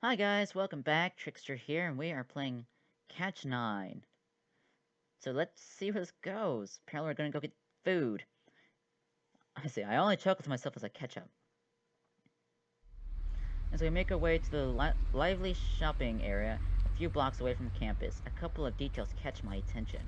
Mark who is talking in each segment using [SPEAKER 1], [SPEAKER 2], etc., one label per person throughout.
[SPEAKER 1] Hi guys, welcome back. Trickster here, and we are playing Catch 9. So let's see where this goes. Apparently we're gonna go get food. I only chuckle to myself as I catch up. As we make our way to the lively shopping area, a few blocks away from campus, a couple of details catch my attention.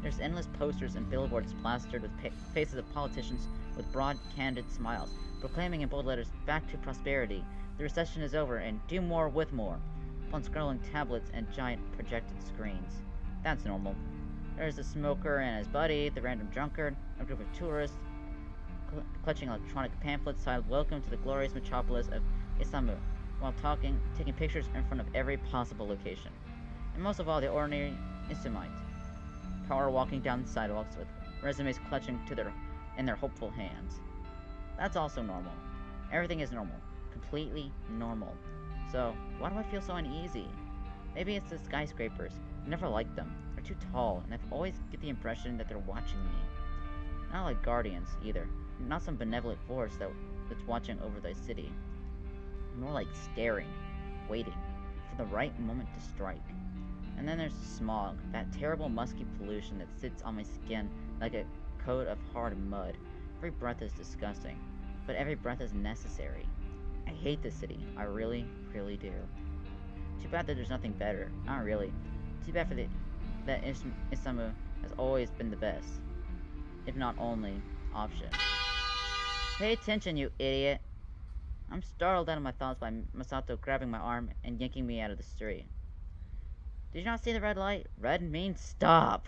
[SPEAKER 1] There's endless posters and billboards plastered with faces of politicians with broad, candid smiles, proclaiming in bold letters, "Back to prosperity. The recession is over, and do more with more," upon scrolling tablets and giant projected screens. That's normal. There's the smoker and his buddy, the random drunkard, a group of tourists, clutching electronic pamphlets titled "Welcome to the glorious metropolis of Isamu," while taking pictures in front of every possible location. And most of all, the ordinary Isumite, power walking down the sidewalks with resumes clutching in their hopeful hands. That's also normal. Everything is normal. Completely normal. So, why do I feel so uneasy? Maybe it's the skyscrapers. I never liked them. They're too tall, and I've always get the impression that they're watching me. Not like guardians, either. Not some benevolent force that's watching over the city. More like staring, waiting, for the right moment to strike. And then there's smog, that terrible musky pollution that sits on my skin like a coat of hard mud. Every breath is disgusting, but every breath is necessary. I hate this city. I really, really do. Too bad that there's nothing better. Not really. Too bad that Isamu has always been the best, if not only, option. Pay attention, you idiot! I'm startled out of my thoughts by Masato grabbing my arm and yanking me out of the street. Did you not see the red light? Red means stop!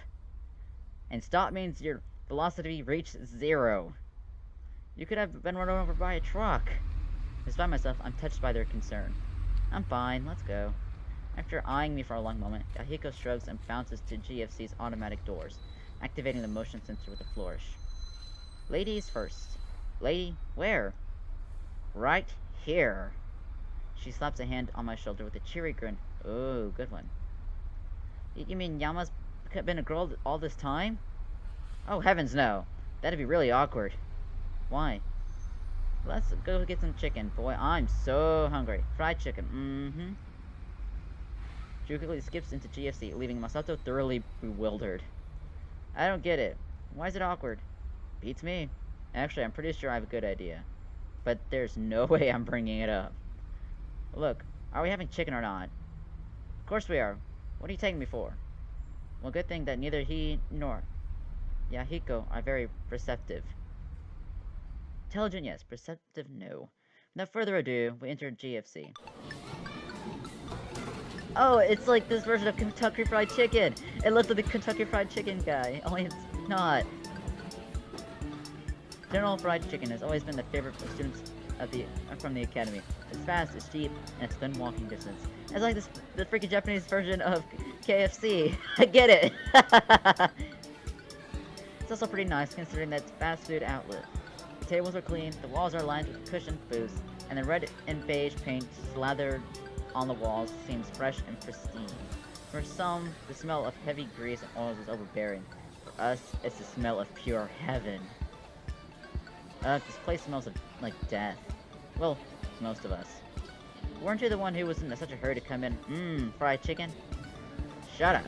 [SPEAKER 1] And stop means your velocity reached 0. You could have been run over by a truck. Despite myself, I'm touched by their concern. I'm fine, let's go. After eyeing me for a long moment, Yahiko shrugs and bounces to GFC's automatic doors, activating the motion sensor with a flourish. Ladies first. Lady, where? Right here. She slaps a hand on my shoulder with a cheery grin. Oh, good one. You mean Yama's been a girl all this time? Oh, heavens no. That'd be really awkward. Why? Let's go get some chicken. Boy, I'm so hungry. Fried chicken. Mm-hmm. She quickly skips into GFC, leaving Masato thoroughly bewildered. I don't get it. Why is it awkward? Beats me. Actually, I'm pretty sure I have a good idea. But there's no way I'm bringing it up. Look, are we having chicken or not? Of course we are. What are you taking me for? Well, good thing that neither he nor Yahiko are very receptive. Intelligent, yes. Perceptive, no. Without further ado, we enter GFC. Oh, it's like this version of Kentucky Fried Chicken! It looks like the Kentucky Fried Chicken guy, only it's not. General Fried Chicken has always been the favorite for students from the academy. It's fast, it's cheap, and it's within walking distance. It's like the freaking Japanese version of KFC. I get it! It's also pretty nice considering that it's a fast food outlet. The tables are clean, the walls are lined with cushioned booths, and the red and beige paint slathered on the walls seems fresh and pristine. For some, the smell of heavy grease and oils is overbearing. For us, it's the smell of pure heaven. This place smells like death. Well, most of us. Weren't you the one who was in such a hurry to come in? Fried chicken? Shut up.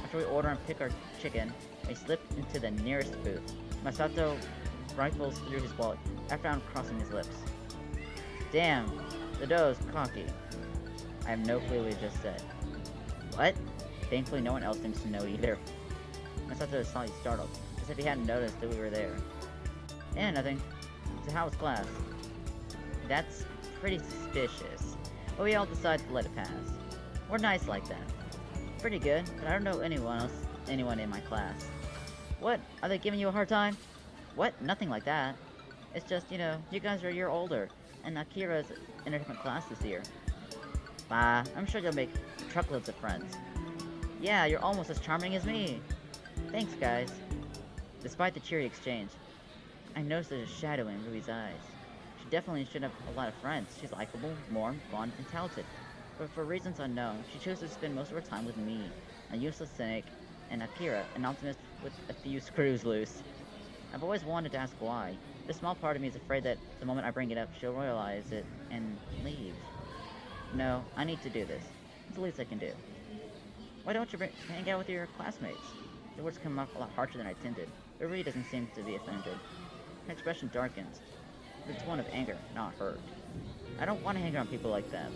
[SPEAKER 1] After we order and pick our chicken, we slip into the nearest booth. Masato rifles through his wallet, after crossing his lips. Damn, the dough's cocky. I have no clue what he just said. What? Thankfully, no one else seems to know either. Masato is slightly startled, as if he hadn't noticed that we were there. Yeah, nothing. So how was class? That's pretty suspicious. But we all decided to let it pass. We're nice like that. Pretty good, but I don't know anyone in my class. What? Are they giving you a hard time? What? Nothing like that. It's just, you guys are a year older, and Akira's in a different class this year. Bah, I'm sure you'll make truckloads of friends. Yeah, you're almost as charming as me. Thanks, guys. Despite the cheery exchange, I noticed there's a shadow in Rui's eyes. She definitely should have a lot of friends. She's likable, warm, fun, and talented. But for reasons unknown, she chose to spend most of her time with me, a useless cynic, and Akira, an optimist with a few screws loose. I've always wanted to ask why. But a small part of me is afraid that the moment I bring it up, she'll realize it and leave. No, I need to do this. It's the least I can do. Why don't you hang out with your classmates? The words come off a lot harsher than I intended, but Rui doesn't seem to be offended. Her expression darkens, but it's one of anger, not hurt. I don't want to hang around people like them.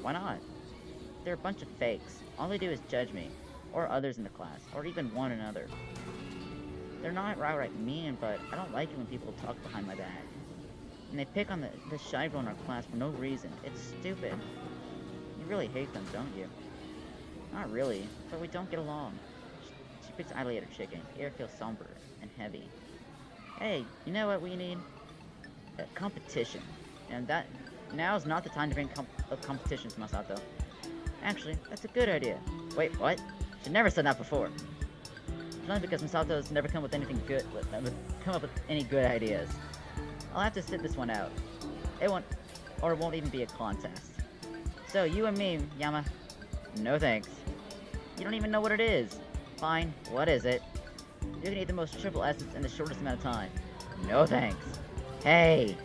[SPEAKER 1] Why not? They're a bunch of fakes. All they do is judge me, or others in the class, or even one another. They're not outright mean, but I don't like it when people talk behind my back. And they pick on the shy girl in our class for no reason. It's stupid. You really hate them, don't you? Not really, but we don't get along. She picks idly at her chicken. The air feels somber and heavy. Hey, you know what we need? A competition. And now's not the time to bring competitions, Masato. Actually, that's a good idea. Wait, what? She never said that before. It's only because Masato's never come with anything good, come up with any good ideas. I'll have to sit this one out. It won't even be a contest. So, you and me, Yama. No thanks. You don't even know what it is. Fine, what is it? You can eat the most triple S's in the shortest amount of time. No thanks. Hey!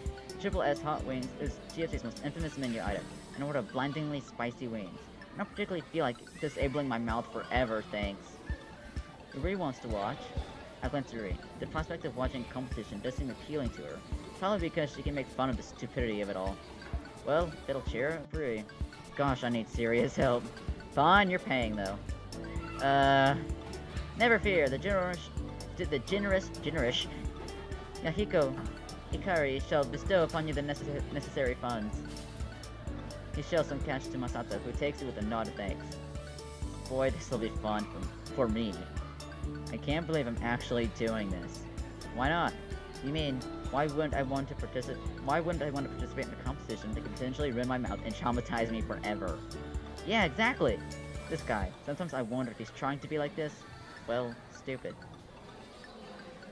[SPEAKER 1] Triple S hot wings is GFC's most infamous menu item, an order of blindingly spicy wings. I don't particularly feel like disabling my mouth forever, thanks. Rui wants to watch. I glance at Rui. The prospect of watching competition does seem appealing to her, probably because she can make fun of the stupidity of it all. Well, it'll cheer up Rui. Gosh, I need serious help. Fine, you're paying though. Never fear, the generous Yahiko Ikari shall bestow upon you the necessary funds. He shells some cash to Masato, who takes it with a nod of thanks. Boy, this'll be fun for me. I can't believe I'm actually doing this. Why not? You mean, why wouldn't I want to participate in a competition that could potentially ruin my mouth and traumatize me forever? Yeah, exactly! This guy. Sometimes I wonder if he's trying to be like this. Well, stupid.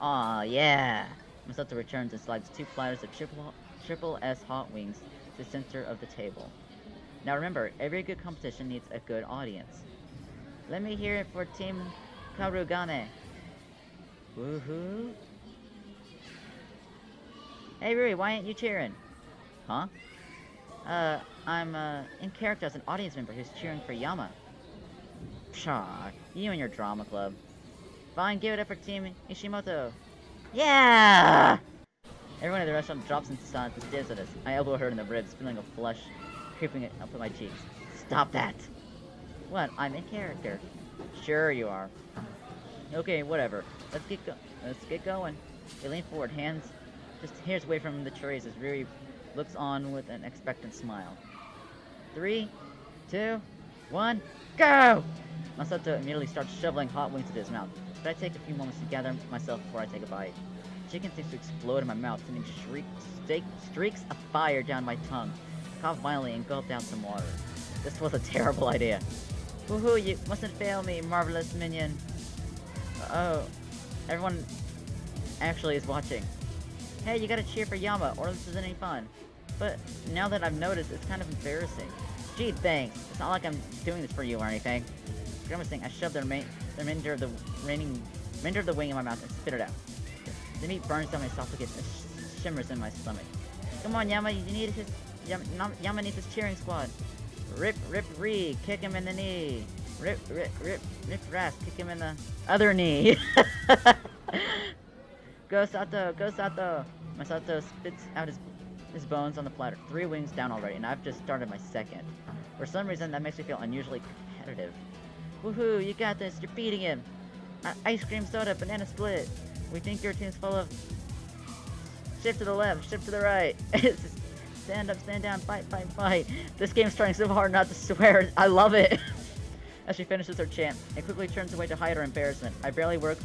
[SPEAKER 1] Aw, yeah! Masato returns and slides 2 platters of triple S hot wings to the center of the table. Now remember, every good competition needs a good audience. Let me hear it for Team Karugane. Woohoo! Hey Rui, why aren't you cheering? Huh? I'm in character as an audience member who's cheering for Yama. Pshaw, you and your drama club. Fine, give it up for Team Ishimoto. Yeah! Everyone at the restaurant drops into silence and stares at us. I elbow her in the ribs, feeling a flush creeping up my cheeks. Stop that! What? I'm in character. Sure you are. Okay, whatever. Let's get going. They lean forward, hands just hairs away from the trays as Rui looks on with an expectant smile. 3, 2, 1, go! Masato immediately starts shoveling hot wings into his mouth, but I take a few moments to gather myself before I take a bite. Chicken seems to explode in my mouth, sending streaks of fire down my tongue. I cough violently and gulp down some water. This was a terrible idea. Woohoo, you mustn't fail me, marvelous minion. Oh, everyone actually is watching. Hey, you gotta cheer for Yama, or this isn't any fun. But now that I've noticed, it's kind of embarrassing. Gee, thanks. It's not like I'm doing this for you or anything. Grimacing, I shove the remainder of the wing in my mouth and spit it out. The meat burns down my esophagus and shimmers in my stomach. Come on, Yama, Yama needs his cheering squad. Rip, Ree, kick him in the knee. Rip, Ras, kick him in the other knee. Go Sato! Masato spits out his bones on the platter. 3 wings down already, and I've just started my second. For some reason, that makes me feel unusually competitive. Woohoo, you got this, you're beating him! Ice cream soda, banana split! We think your team's full of... Shift to the left, shift to the right! Stand up, stand down, fight! This game's trying so hard not to swear, I love it! As she finishes her chant, and quickly turns away to hide her embarrassment, I barely work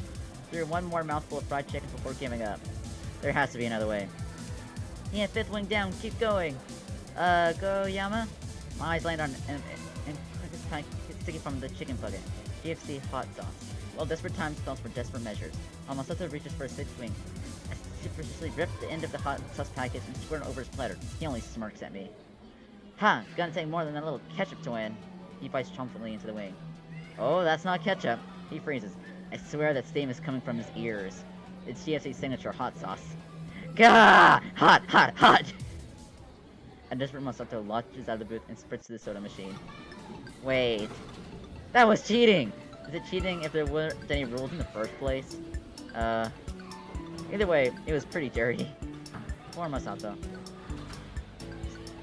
[SPEAKER 1] through one more mouthful of fried chicken before giving up. There has to be another way. Yeah, 5th wing down, keep going. Go Yama? My eyes land on and sticky from the chicken bucket. GFC hot sauce. Well, desperate times calls for desperate measures. While Masato reaches for a 6th wing, I superstitiously rip the end of the hot sauce package and squirt it over his platter. He only smirks at me. Ha! It's gonna take more than a little ketchup to win. He bites triumphantly into the wing. Oh, that's not ketchup. He freezes. I swear that steam is coming from his ears. It's GFC's signature hot sauce. Gah! Hot! A desperate Masato launches out of the booth and sprints to the soda machine. Wait, that was cheating! Is it cheating if there weren't any rules in the first place? Uh, Either way, it was pretty dirty. Poor Masato.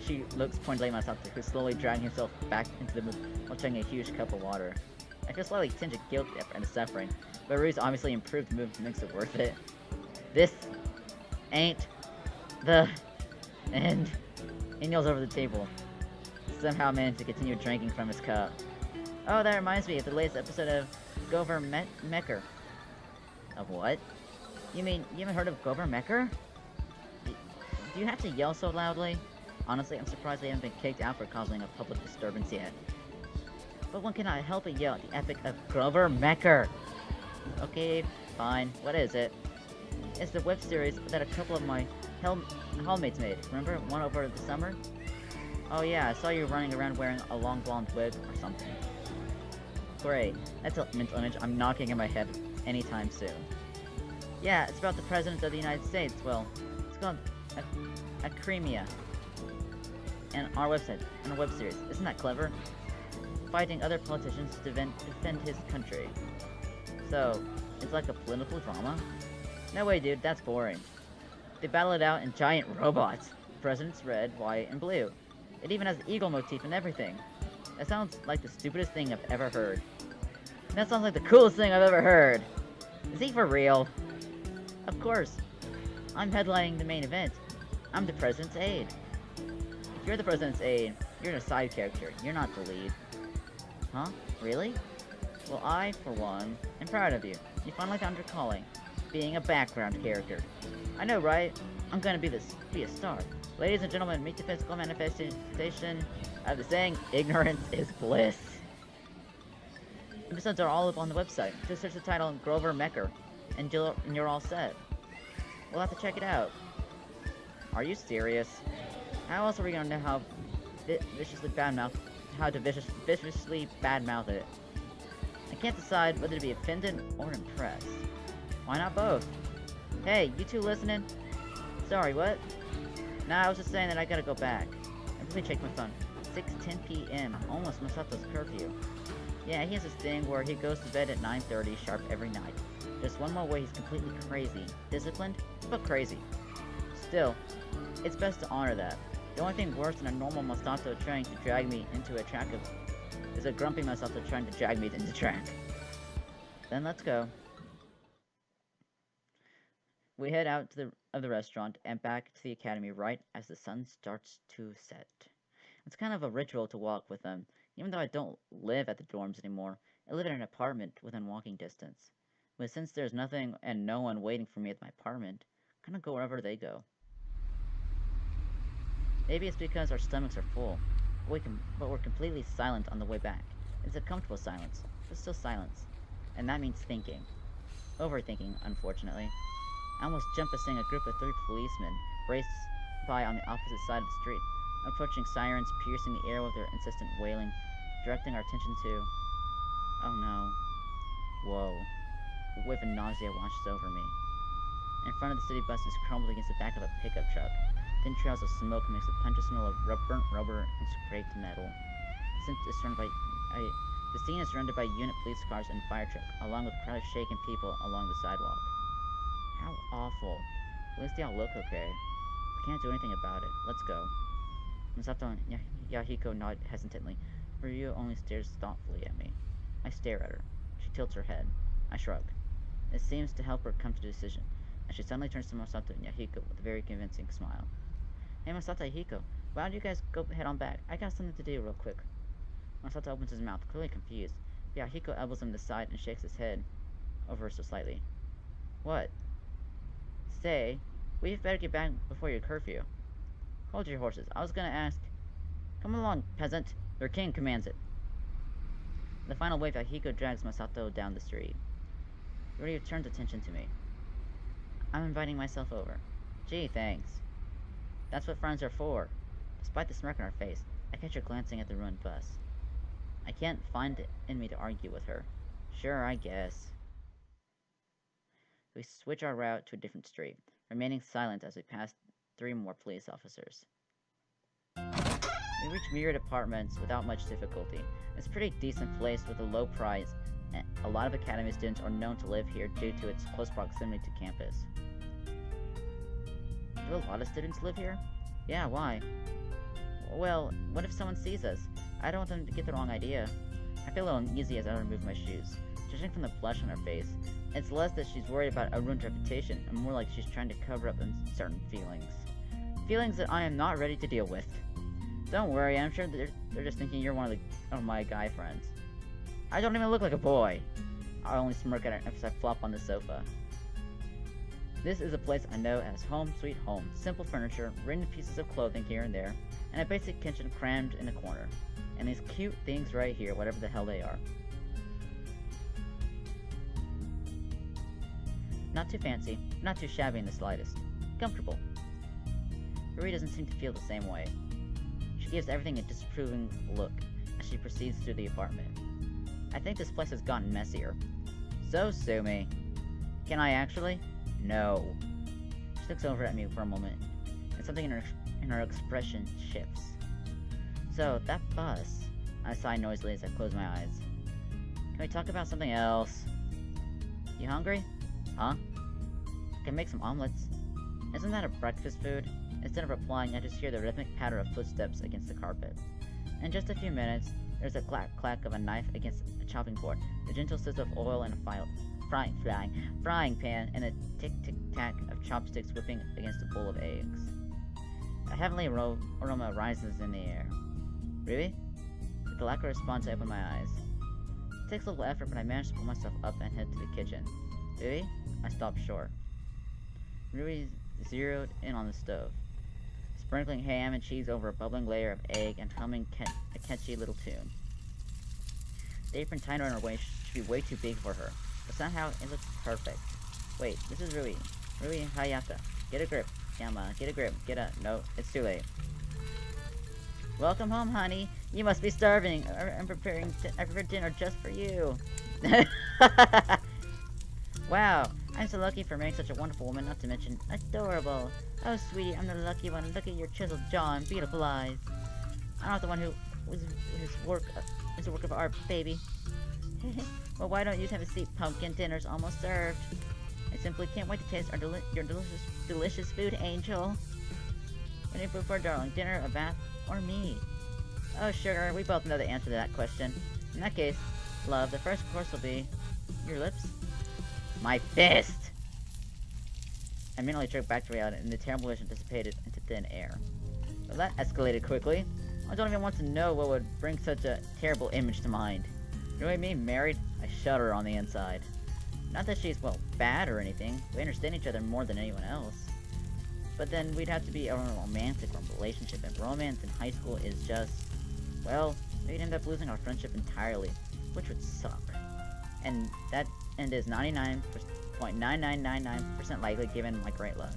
[SPEAKER 1] She looks pointedly at Masato, who's slowly dragging himself back into the booth while chugging a huge cup of water. I feel slightly tinge of guilt and suffering, but Rui's obviously improved the move makes it worth it. This ain't the end. He kneels over the table, somehow managed to continue drinking from his cup. Oh, that reminds me of the latest episode of Gover Mecker. Of what? You mean you haven't heard of Gover Mecker? Do you have to yell so loudly? Honestly, I'm surprised they haven't been kicked out for causing a public disturbance yet. But one cannot help but yell at the epic of Grover Mecker. Okay, fine. What is it? It's the web series that a couple of my hallmates made. Remember? One over the summer? Oh yeah, I saw you running around wearing a long blonde wig or something. Great. That's a mental image I'm not getting in my head anytime soon. Yeah, it's about the President of the United States. Well, it's called Acremia. And our website, and a web series. Isn't that clever? Fighting other politicians to defend his country. So, it's like a political drama? No way, dude, that's boring. They battle it out in giant robots. The president's red, white, and blue. It even has the eagle motif and everything. That sounds like the stupidest thing I've ever heard. And that sounds like the coolest thing I've ever heard. Is he for real? Of course. I'm headlining the main event. I'm the president's aide. If you're the president's aide, you're a side character. You're not the lead. Huh? Really? Well, I, for one, am proud of you. You finally found your calling. Being a background character. I know, right? I'm gonna be a star. Ladies and gentlemen, meet the physical manifestation of the saying, ignorance is bliss. Episodes are all up on the website. Just search the title Grover Mecker, and you're all set. We'll have to check it out. Are you serious? How else are we gonna know how viciously badmouth it? I can't decide whether to be offended or impressed. Why not both? Hey, you two listening? Sorry, what? Nah, I was just saying that I gotta go back. I really checked my phone. 6:10 p.m. Almost Masato's curfew. Yeah, he has this thing where he goes to bed at 9:30 sharp every night. Just one more way he's completely crazy. Disciplined, but crazy. Still, it's best to honor that. The only thing worse than a normal Masato trying to drag me into a track is a grumpy Masato trying to drag me into track. Then let's go. We head out of the restaurant and back to the academy right as the sun starts to set. It's kind of a ritual to walk with them. Even though I don't live at the dorms anymore, I live in an apartment within walking distance. But since there's nothing and no one waiting for me at my apartment, I kind of go wherever they go. Maybe it's because our stomachs are full, but we're completely silent on the way back. It's a comfortable silence, but still silence. And that means thinking. Overthinking, unfortunately. I almost jumped as seeing a group of 3 policemen race by on the opposite side of the street, approaching sirens piercing the air with their insistent wailing, directing our attention to... Oh no. Whoa. A wave of nausea washes over me. In front of the city bus is crumbled against the back of a pickup truck. Thin trails of smoke mix with pungent smell of burnt rubber and scraped metal. The scene is surrounded by unit police cars and fire truck, along with a crowd of shaken people along the sidewalk. How awful. At least they all look okay. We can't do anything about it. Let's go. Masato and Yahiko nod hesitantly. Ryu only stares thoughtfully at me. I stare at her. She tilts her head. I shrug. It seems to help her come to a decision, and she suddenly turns to Masato and Yahiko with a very convincing smile. Hey Masato and Yahiko, why don't you guys go head on back? I got something to do real quick. Masato opens his mouth, clearly confused. Yahiko elbows him to the side and shakes his head over so slightly. What? Say, we'd better get back before your curfew. Hold your horses. I was gonna ask. Come along, peasant. Your king commands it. The final wave, Yahiko drags Masato down the street. Ryu turns attention to me. I'm inviting myself over. Gee, thanks. That's what friends are for. Despite the smirk on her face, I catch her glancing at the ruined bus. I can't find it in me to argue with her. Sure, I guess. We switch our route to a different street, remaining silent as we pass 3 more police officers. We reach Myriad Apartments without much difficulty. It's a pretty decent place with a low price. A lot of Academy students are known to live here due to its close proximity to campus. Do a lot of students live here? Yeah, why? Well, what if someone sees us? I don't want them to get the wrong idea. I feel a little uneasy as I remove my shoes. Judging from the blush on her face, it's less that she's worried about a ruined reputation, and more like she's trying to cover up certain feelings. Feelings that I am not ready to deal with. Don't worry, I'm sure they're just thinking you're one of my guy friends. I don't even look like a boy. I only smirk at her as I flop on the sofa. This is a place I know as home sweet home. Simple furniture, written pieces of clothing here and there, and a basic kitchen crammed in a corner. And these cute things right here, whatever the hell they are. Not too fancy, not too shabby in the slightest. Comfortable. Marie doesn't seem to feel the same way. She gives everything a disapproving look as she proceeds through the apartment. I think this place has gotten messier. So sue me. Can I actually? No. She looks over at me for a moment, and something in her expression shifts. So, that bus. I sigh noisily as I close my eyes. Can we talk about something else? You hungry? Huh? I can make some omelets. Isn't that a breakfast food? Instead of replying, I just hear the rhythmic patter of footsteps against the carpet. In just a few minutes, there's a clack of a knife against a chopping board, the gentle sizzle of oil in a frying pan, and a tick-tick-tack of chopsticks whipping against a bowl of eggs. A heavenly aroma rises in the air. Really? With the lack of response, I open my eyes. It takes a little effort, but I manage to pull myself up and head to the kitchen. Really? I stop short. Rui zeroed in on the stove, sprinkling ham and cheese over a bubbling layer of egg and humming a catchy little tune. The apron tied around her waist should be way too big for her, but somehow it looks perfect. Wait, this is Rui. Rui Hayata. Get a grip. Yama, get a grip. No, it's too late. Welcome home, honey. You must be starving. I prepared dinner just for you. Wow, I'm so lucky for marrying such a wonderful woman, not to mention adorable. Oh, sweetie, I'm the lucky one. Look at your chiseled jaw and beautiful eyes. I'm not the one who was his work is a work of art, baby. Well, why don't you have a seat? Pumpkin dinner's almost served. I simply can't wait to taste your delicious food, Angel. What do you prefer, darling? Dinner, a bath, or me? Oh, sugar, we both know the answer to that question. In that case, love, the first course will be your lips. My fist! I mentally jerked back to reality, and the terrible vision dissipated into thin air. Well, that escalated quickly. I don't even want to know what would bring such a terrible image to mind. You know what I mean? Married? I shudder on the inside. Not that she's, well, bad or anything. We understand each other more than anyone else. But then we'd have to be a romantic relationship, and romance in high school is just, well, we'd end up losing our friendship entirely, which would suck. And is 99.9999% likely given my great luck.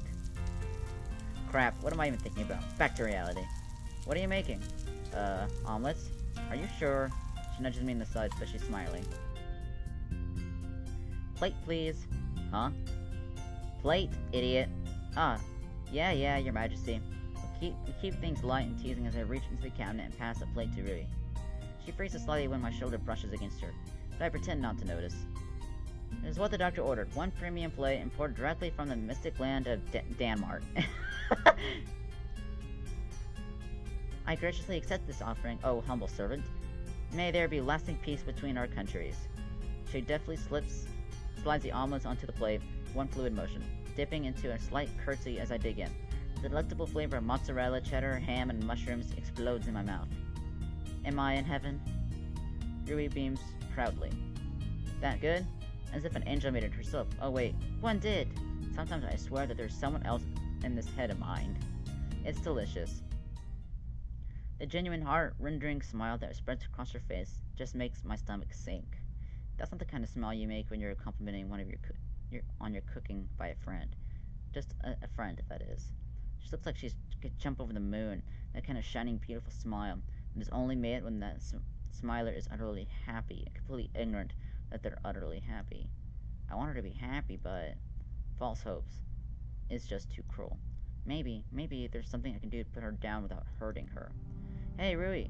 [SPEAKER 1] Crap, what am I even thinking about? Back to reality. What are you making? Omelets? Are you sure? She nudges me in the sides, but she's smiling. Plate, please. Huh? Plate, idiot. Ah, yeah, your majesty. We keep things light and teasing as I reach into the cabinet and pass a plate to Rui. She freezes slightly when my shoulder brushes against her, but I pretend not to notice. It is what the doctor ordered. One premium plate imported directly from the mystic land of Denmark. I graciously accept this offering, oh humble servant. May there be lasting peace between our countries. She deftly slides the omelets onto the plate, one fluid motion, dipping into a slight curtsy as I dig in. The delectable flavor of mozzarella, cheddar, ham, and mushrooms explodes in my mouth. Am I in heaven? Rui beams proudly. That good? As if an angel made it herself. Oh wait, one did! Sometimes I swear that there's someone else in this head of mine. It's delicious. The genuine heart-rending smile that spreads across her face just makes my stomach sink. That's not the kind of smile you make when you're complimenting one of your cooking by a friend. Just a friend, if that is. She looks like she could jump over the moon. That kind of shining, beautiful smile. It is only made when that smiler is utterly happy and completely ignorant that they're utterly happy. I want her to be happy, but false hopes. It's just too cruel. Maybe there's something I can do to put her down without hurting her. Hey, Rui.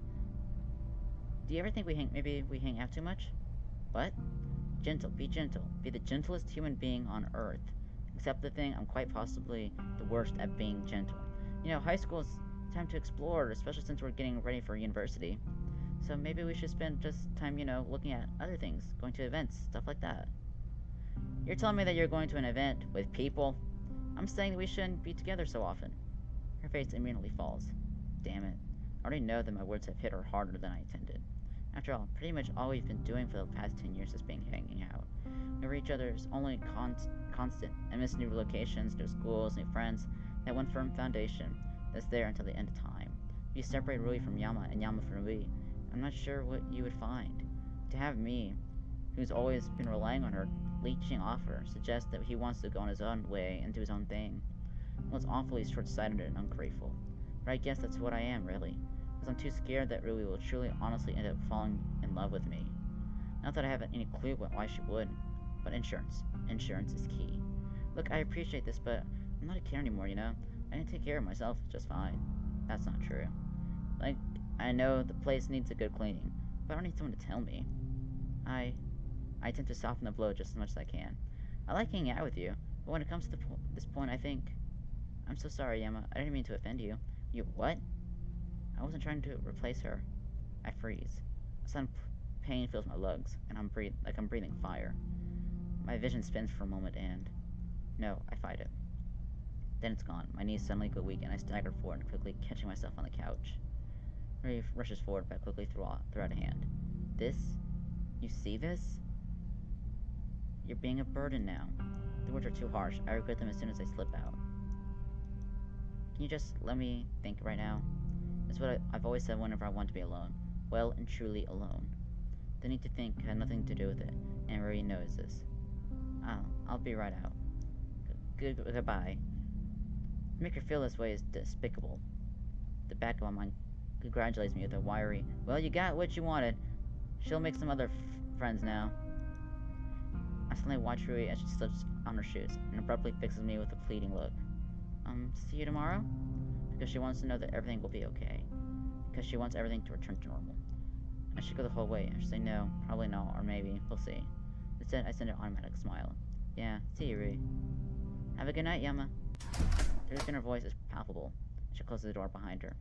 [SPEAKER 1] Do you ever think maybe we hang out too much? What? Gentle. Be gentle. Be the gentlest human being on Earth. Except the thing, I'm quite possibly the worst at being gentle. You know, high school is time to explore, especially since we're getting ready for university. So maybe we should spend just time, looking at other things, going to events, stuff like that. You're telling me that you're going to an event with people? I'm saying that we shouldn't be together so often. Her face immediately falls. Damn it. I already know that my words have hit her harder than I intended. After all, pretty much all we've been doing for the past 10 years has been hanging out. We were each other's only constant, and miss new locations, new schools, new friends. That one firm foundation that's there until the end of time. If you separate Rui from Yama and Yama from Rui, I'm not sure what you would find. To have me, who's always been relying on her, leeching off her, suggests that he wants to go on his own way and do his own thing. Well, it's awfully short-sighted and ungrateful. But I guess that's what I am, really. Because I'm too scared that Rui will truly, honestly end up falling in love with me. Not that I have any clue why she would, but insurance. Insurance is key. Look, I appreciate this, but I'm not a kid anymore, you know? I can take care of myself just fine. That's not true. Like, I know the place needs a good cleaning, but I don't need someone to tell me. I attempt to soften the blow just as much as I can. I like hanging out with you, but when it comes to this point, I think... I'm so sorry, Yama. I didn't mean to offend you. You what? I wasn't trying to replace her. I freeze. A sudden pain fills my lungs, and I'm breathing fire. My vision spins for a moment, and... No, I fight it. Then it's gone. My knees suddenly go weak, and I stagger forward, quickly catching myself on the couch. Ray rushes forward, but quickly threw out a hand. This? You see this? You're being a burden now. The words are too harsh. I regret them as soon as they slip out. Can you just let me think right now? That's what I've always said whenever I want to be alone. Well and truly alone. The need to think had nothing to do with it, and Marie knows this. I'll be right out. Goodbye. To make her feel this way is despicable. The back of my mind congratulates me with a wiry, well, you got what you wanted. She'll make some other friends now. I suddenly watch Rui as she slips on her shoes, and abruptly fixes me with a pleading look. See you tomorrow? Because she wants to know that everything will be okay. Because she wants everything to return to normal. I should go the whole way. I should say no, probably no, or maybe. We'll see. Instead, I send an automatic smile. Yeah, see you, Rui. Have a good night, Yama. The risk in her voice is palpable. She closes the door behind her.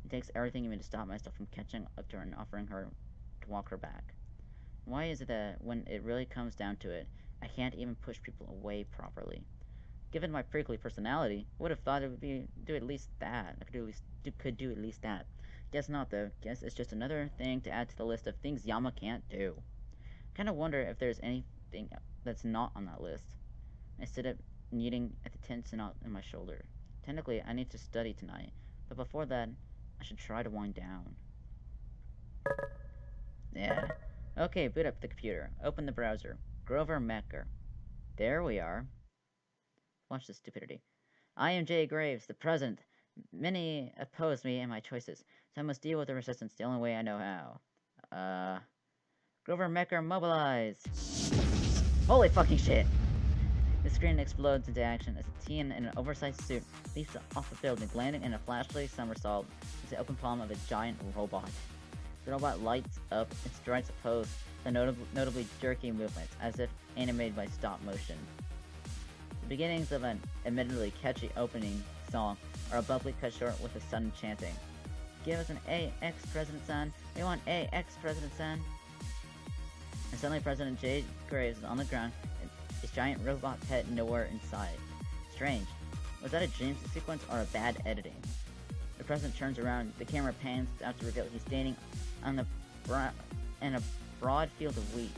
[SPEAKER 1] It takes everything in me to stop myself from catching up to her and offering her to walk her back. Why is it that when it really comes down to it, I can't even push people away properly? Given my prickly personality, I would have thought it would do at least that. I could do at least that. Guess not, though. Guess it's just another thing to add to the list of things Yama can't do. Kinda wonder if there's anything that's not on that list. I sit up, kneading at the tense knot in my shoulder. Technically, I need to study tonight, but before that, I should try to wind down. Yeah. Okay, boot up the computer. Open the browser. Grover Mecker. There we are. Watch this stupidity. I am Jay Graves, the president. Many oppose me and my choices, so I must deal with the resistance the only way I know how. Grover Mecker, mobilize! Holy fucking shit! The screen explodes into action as a teen in an oversized suit leaps off a building, landing in a flashlight somersault into the open palm of a giant robot. The robot lights up and strikes a pose with notably jerky movements, as if animated by stop motion. The beginnings of an admittedly catchy opening song are abruptly cut short with a sudden chanting. Give us an AX President Son. We want AX President Son. And suddenly President J. Graves is on the ground, and his giant robot pet nowhere in sight. Strange. Was that a dream sequence or a bad editing? The president turns around, the camera pans out to reveal he's standing on in a broad field of wheat,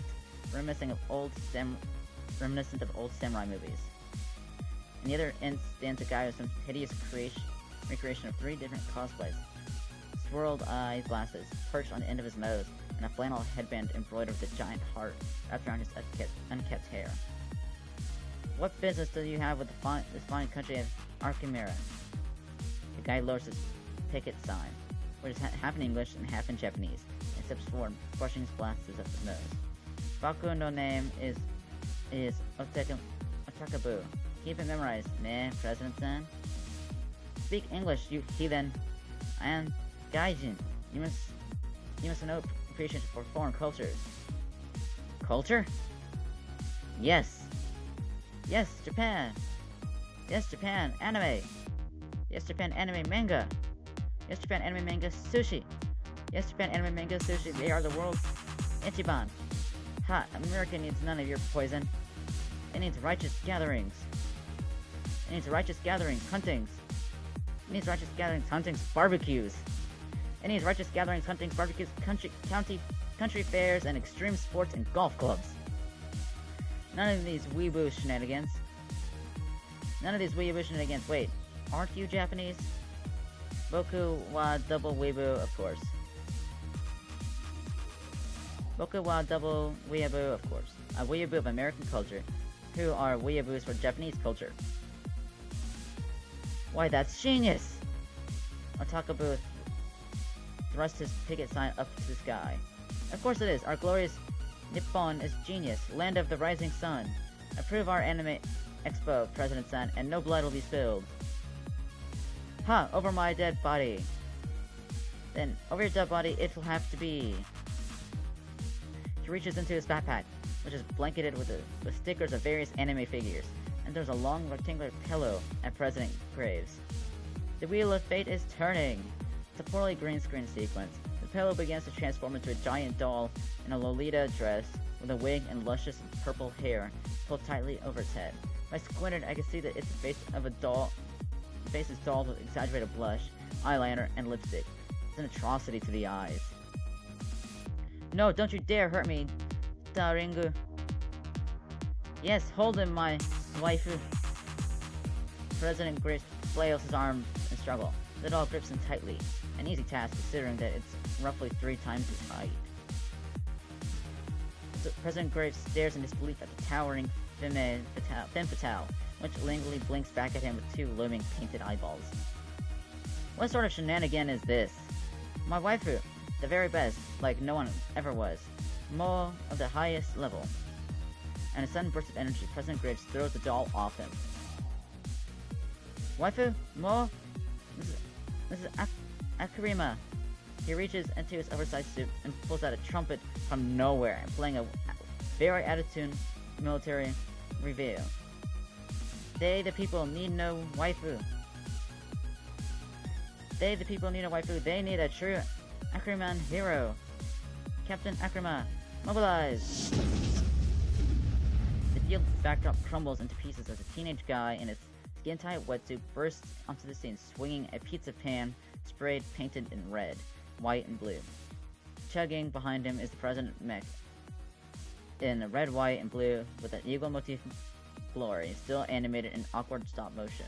[SPEAKER 1] reminiscent of old samurai movies. On the other end stands a guy with some hideous recreation of 3 different cosplays. Swirled eye glasses perched on the end of his nose, and a flannel headband embroidered with a giant heart wrapped around his unkempt hair. What business do you have with this fine country of Archimera? The guy lowers his picket sign, which is half in English and half in Japanese, and steps forward, brushing his glasses up his nose. Baku no name is Otakabu. Keep it memorized, ne, President-san. Speak English, you heathen. I am Gaijin. You must know appreciation for foreign cultures. Culture? Yes. Yes, Japan. Yes, Japan anime. Yes, Japan anime manga. Yes, Japan anime manga sushi. Yes, Japan anime manga sushi. They are the world's Ichiban. Ha! America needs none of your poison. It needs righteous gatherings. It needs righteous gatherings, huntings. It needs righteous gatherings, huntings, barbecues. It needs righteous gatherings, huntings, barbecues, country fairs, and extreme sports and golf clubs. None of these weeboo shenanigans. None of these weeboo shenanigans. Wait, aren't you Japanese? Boku wa double weeboo, of course. Boku wa double weeaboo, of course. A weeaboo of American culture, who are weeaboos for Japanese culture. Why, that's genius! Otakabu thrust his picket sign up to the sky. Of course it is. Our glorious Nippon is genius, land of the rising sun. Approve our anime expo, President-san, and no blood will be spilled. Ha! Over my dead body. Then, over your dead body, it will have to be. He reaches into his backpack, which is blanketed with stickers of various anime figures, and there's a long rectangular pillow at President Graves. The wheel of fate is turning. It's a poorly green screen sequence. The pillow begins to transform into a giant doll in a Lolita dress with a wig and luscious purple hair pulled tightly over its head. If I squinted, I could see that it's the face of a doll. The face is dolled with exaggerated blush, eyeliner, and lipstick. It's an atrocity to the eyes. No, don't you dare hurt me, Daringu. Yes, hold him, my waifu. President Graves flails his arms in struggle. The doll grips him tightly. An easy task, considering that it's roughly 3 times his height. So President Graves stares in disbelief at the towering femme fatale, which languidly blinks back at him with 2 looming painted eyeballs. What sort of shenanigan is this? My waifu, the very best, like no one ever was. Mo of the highest level. And a sudden burst of energy, President Graves throws the doll off him. Waifu? Mo? This is Akarima. He reaches into his oversized suit and pulls out a trumpet from nowhere and playing a very out-of-tune military reveal. They, the people, need no waifu. They, the people, need a waifu. They need a true Akriman hero. Captain Akrima, mobilize! The field backdrop crumbles into pieces as a teenage guy in his skin-tight wetsuit bursts onto the scene swinging a pizza pan sprayed painted in red, white, and blue. Chugging behind him is the President Mech in red, white, and blue with an eagle motif glory, still animated in awkward stop motion.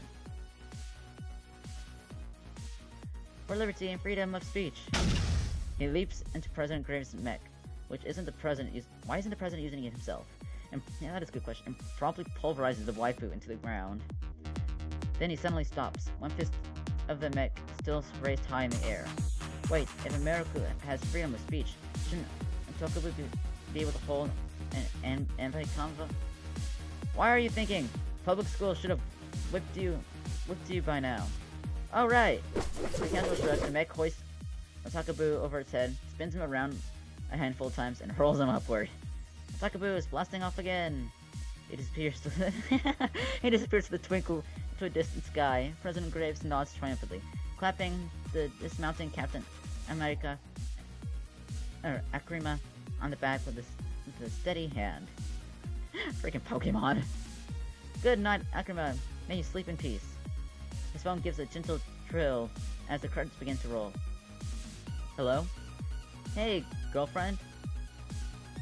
[SPEAKER 1] For liberty and freedom of speech. He leaps into President Graves' mech, which isn't the president. Why isn't the president using it himself? And yeah, that is a good question. And promptly pulverizes the waifu into the ground. Then he suddenly stops. One fist of the mech still raised high in the air. Wait, if America has freedom of speech, shouldn't Tokabu be able to hold an anti-convo? Why are you thinking? Public school should have whipped you by now. Oh right! The casual shrugs, the mech hoists Otakabu over its head, spins him around a handful of times, and hurls him upward. Otakabu is blasting off again! He disappears to the twinkle to a distant sky. President Graves nods triumphantly, clapping the dismounting Captain Akrima on the back with a steady hand. Freaking Pokemon! Good night, Akrima. May you sleep in peace. His phone gives a gentle trill as the credits begin to roll. Hello? Hey, girlfriend?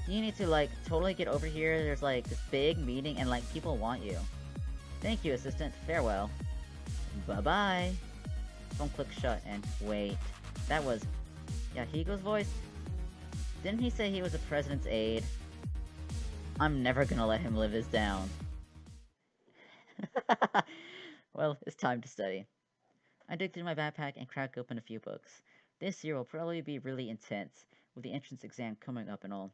[SPEAKER 1] You need to, totally get over here. There's, this big meeting and, people want you. Thank you, assistant. Farewell. Bye-bye. Phone clicks shut and wait. That was Yahigo's voice? Didn't he say he was the president's aide? I'm never gonna let him live this down. Well, it's time to study. I dig through my backpack and crack open a few books. This year will probably be really intense, with the entrance exam coming up and all.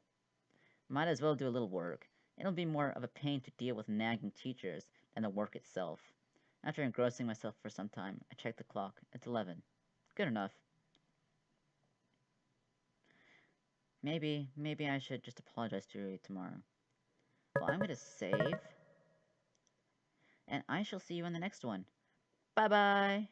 [SPEAKER 1] Might as well do a little work. It'll be more of a pain to deal with nagging teachers than the work itself. After engrossing myself for some time, I checked the clock. It's 11. Good enough. Maybe I should just apologize to you tomorrow. Well, I'm gonna save. And I shall see you in the next one. Bye-bye!